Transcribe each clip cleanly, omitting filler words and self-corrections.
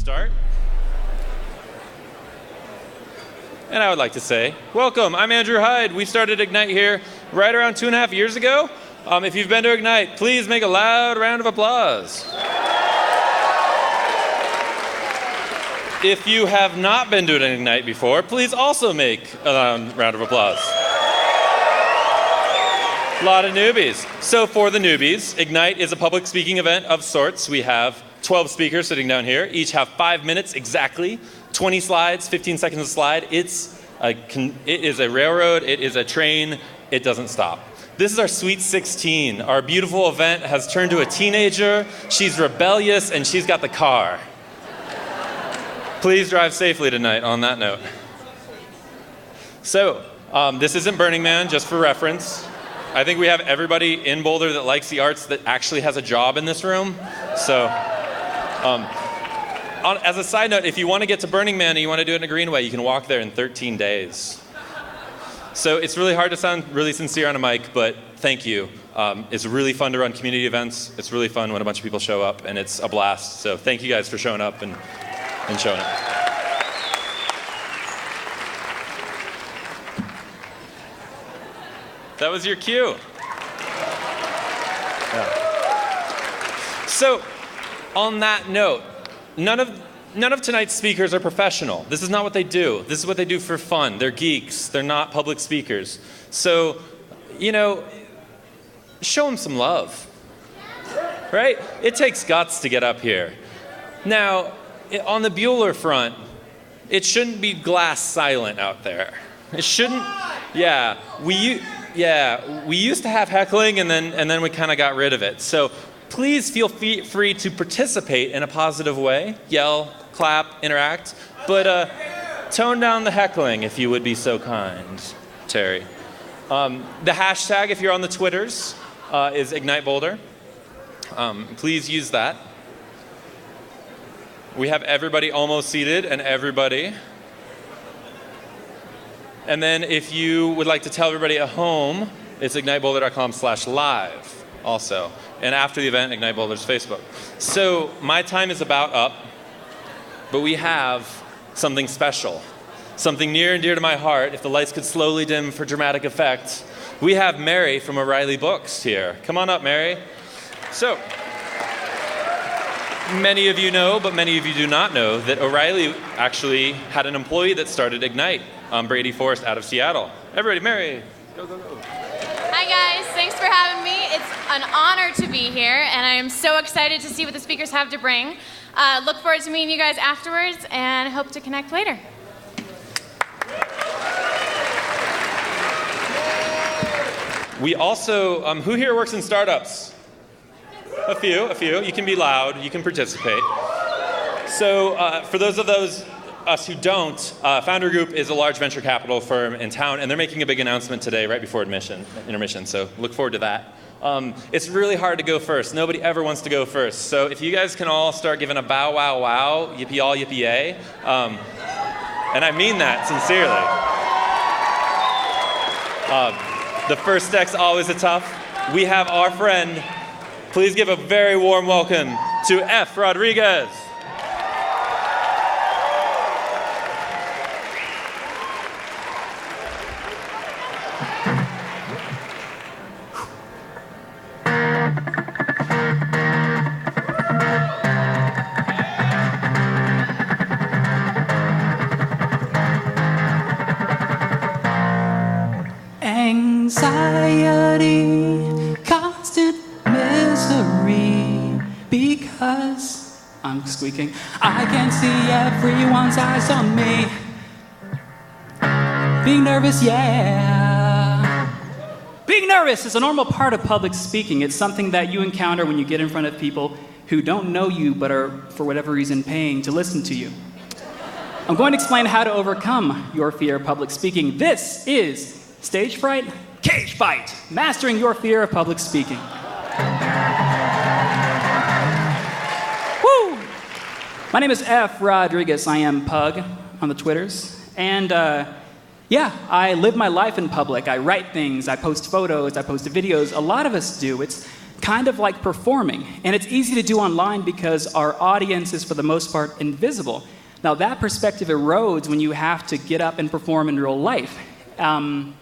start. And I would like to say, welcome, I'm Andrew Hyde. We started Ignite here right around 2.5 years ago. If you've been to Ignite, please make a loud round of applause. If you have not been to an Ignite before, please also make a loud round of applause. A lot of newbies. So for the newbies, Ignite is a public speaking event of sorts. We have 12 speakers sitting down here. Each have 5 minutes exactly, 20 slides, 15 seconds a slide. It is a railroad, it is a train, it doesn't stop. This is our Sweet 16. Our beautiful event has turned to a teenager. She's rebellious and she's got the car. Please drive safely tonight on that note. So, this isn't Burning Man, just for reference. I think we have everybody in Boulder that likes the arts that actually has a job in this room. So, as a side note, if you want to get to Burning Man and you want to do it in a greenway, you can walk there in 13 days. So it's really hard to sound really sincere on a mic, but thank you. It's really fun to run community events. It's really fun when a bunch of people show up, and it's a blast. So thank you guys for showing up and showing up. That was your cue. Yeah. So, on that note, none of tonight's speakers are professional. This is not what they do. This is what they do for fun. They're geeks. They're not public speakers. So, show them some love, right? It takes guts to get up here. Now, on the Boulder front, it shouldn't be glass silent out there. It shouldn't. Yeah, we used to have heckling, and then we kind of got rid of it. So please feel free to participate in a positive way. Yell, clap, interact. But tone down the heckling if you would be so kind, Terry. The hashtag, if you're on the Twitters, is Ignite Boulder. Please use that. We have everybody almost seated and everybody. And then if you would like to tell everybody at home, it's igniteboulder.com/live also. And after the event, Ignite Boulder's Facebook. So my time is about up, but we have something special, something near and dear to my heart. If the lights could slowly dim for dramatic effect, we have Mary from O'Reilly Books here. Come on up, Mary. So, many of you know, but many of you do not know, that O'Reilly actually had an employee that started Ignite, Brady Forrest out of Seattle. Everybody, Mary, go, go, go. Hi guys, thanks for having me. It's an honor to be here, and I am so excited to see what the speakers have to bring. Look forward to meeting you guys afterwards, and hope to connect later. We also, who here works in startups? A few. You can be loud, you can participate. So for those of us who don't, Founder Group is a large venture capital firm in town, and they're making a big announcement today right before intermission, so look forward to that. It's really hard to go first. Nobody ever wants to go first. So if you guys can all start giving a bow, wow, wow, yippee all, yippee yay, and I mean that sincerely. The first deck's always a tough. We have our friend. Please give a very warm welcome to F. Rodriguez. Anxiety, constant misery, because I'm squeaking. I can see everyone's eyes on me. Being nervous, yeah. Being nervous is a normal part of public speaking. It's something that you encounter when you get in front of people who don't know you but are, for whatever reason, paying to listen to you. I'm going to explain how to overcome your fear of public speaking. This is Stage Fright, Cage Fight, mastering your fear of public speaking. Woo! My name is F. Rodriguez. I am Pug on the Twitters. And I live my life in public. I write things, I post photos, I post videos. A lot of us do. It's kind of like performing. And it's easy to do online because our audience is, for the most part, invisible. Now, that perspective erodes when you have to get up and perform in real life. Oh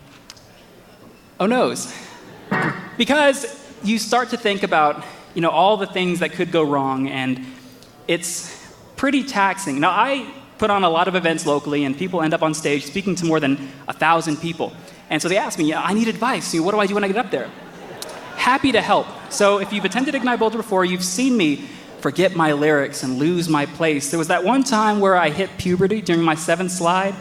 noes. Because you start to think about, all the things that could go wrong, and it's pretty taxing. Now, I put on a lot of events locally, and people end up on stage speaking to more than 1,000 people. And so they ask me, I need advice. What do I do when I get up there? Happy to help. So if you've attended Ignite Boulder before, you've seen me forget my lyrics and lose my place. There was that one time where I hit puberty during my 7th slide.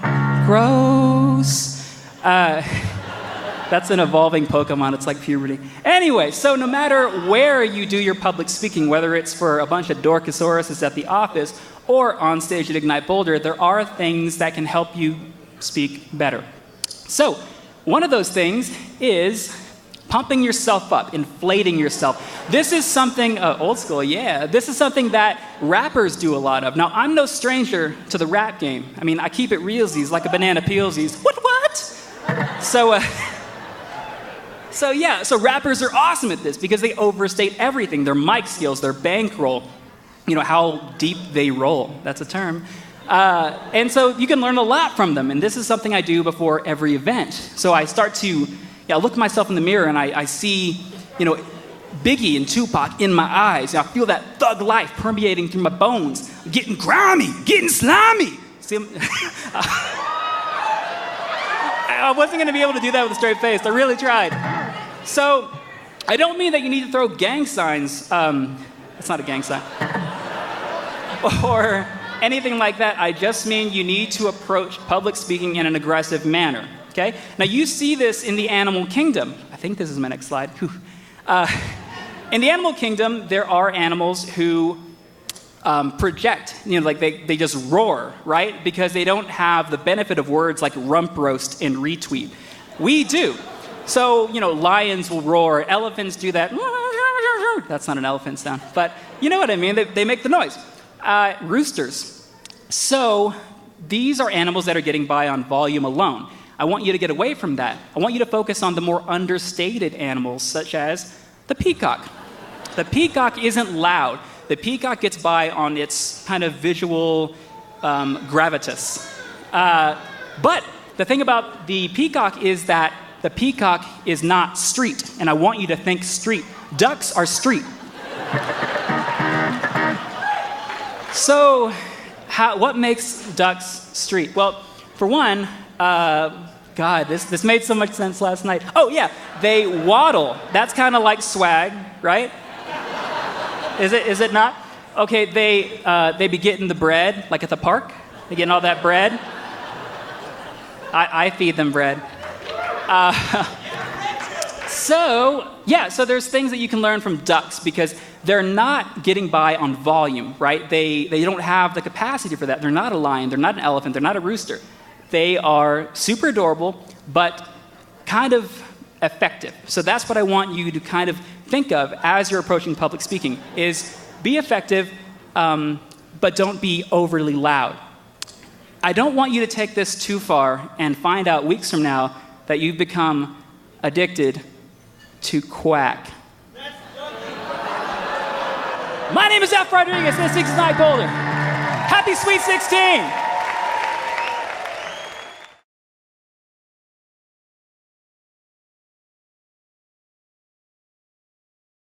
Gross. That's an evolving Pokemon. It's like puberty. Anyway, so no matter where you do your public speaking, whether it's for a bunch of Dorkasauruses at the office or on stage at Ignite Boulder, there are things that can help you speak better. So one of those things is pumping yourself up, inflating yourself. This is something, old school, yeah. This is something that rappers do a lot of. Now, I'm no stranger to the rap game. I mean, I keep it realsies, like a banana peelsies. What? So rappers are awesome at this because they overstate everything. Their mic skills, their bankroll, how deep they roll. That's a term. And so you can learn a lot from them. And this is something I do before every event. So I start to look myself in the mirror and I see, Biggie and Tupac in my eyes. I feel that thug life permeating through my bones. I'm getting grimy, getting slimy. See, I wasn't going to be able to do that with a straight face. I really tried. So I don't mean that you need to throw gang signs. It's not a gang sign. Or anything like that. I just mean you need to approach public speaking in an aggressive manner. Okay? Now you see this in the animal kingdom. I think this is my next slide. In the animal kingdom, there are animals who project, they just roar, right? Because they don't have the benefit of words like rump roast and retweet. We do. So, lions will roar, elephants do that. That's not an elephant sound, but you know what I mean. They make the noise. Roosters. So these are animals that are getting by on volume alone. I want you to get away from that. I want you to focus on the more understated animals, such as the peacock. The peacock isn't loud. The peacock gets by on its kind of visual gravitas. But the thing about the peacock is that the peacock is not street, and I want you to think street. Ducks are street. So what makes ducks street? Well, for one, God, this made so much sense last night. Oh, yeah, they waddle. That's kind of like swag, right? Is it not? Okay, they be getting the bread, like at the park. They getting all that bread. I feed them bread. So there's things that you can learn from ducks because they're not getting by on volume, right? They don't have the capacity for that. They're not a lion. They're not an elephant. They're not a rooster. They are super adorable, but kind of effective. So that's what I want you to kind of think of as you're approaching public speaking, is be effective, but don't be overly loud. I don't want you to take this too far and find out weeks from now that you've become addicted to quack. My name is F. Rodriguez, and this is Ignite Boulder. Happy Sweet 16!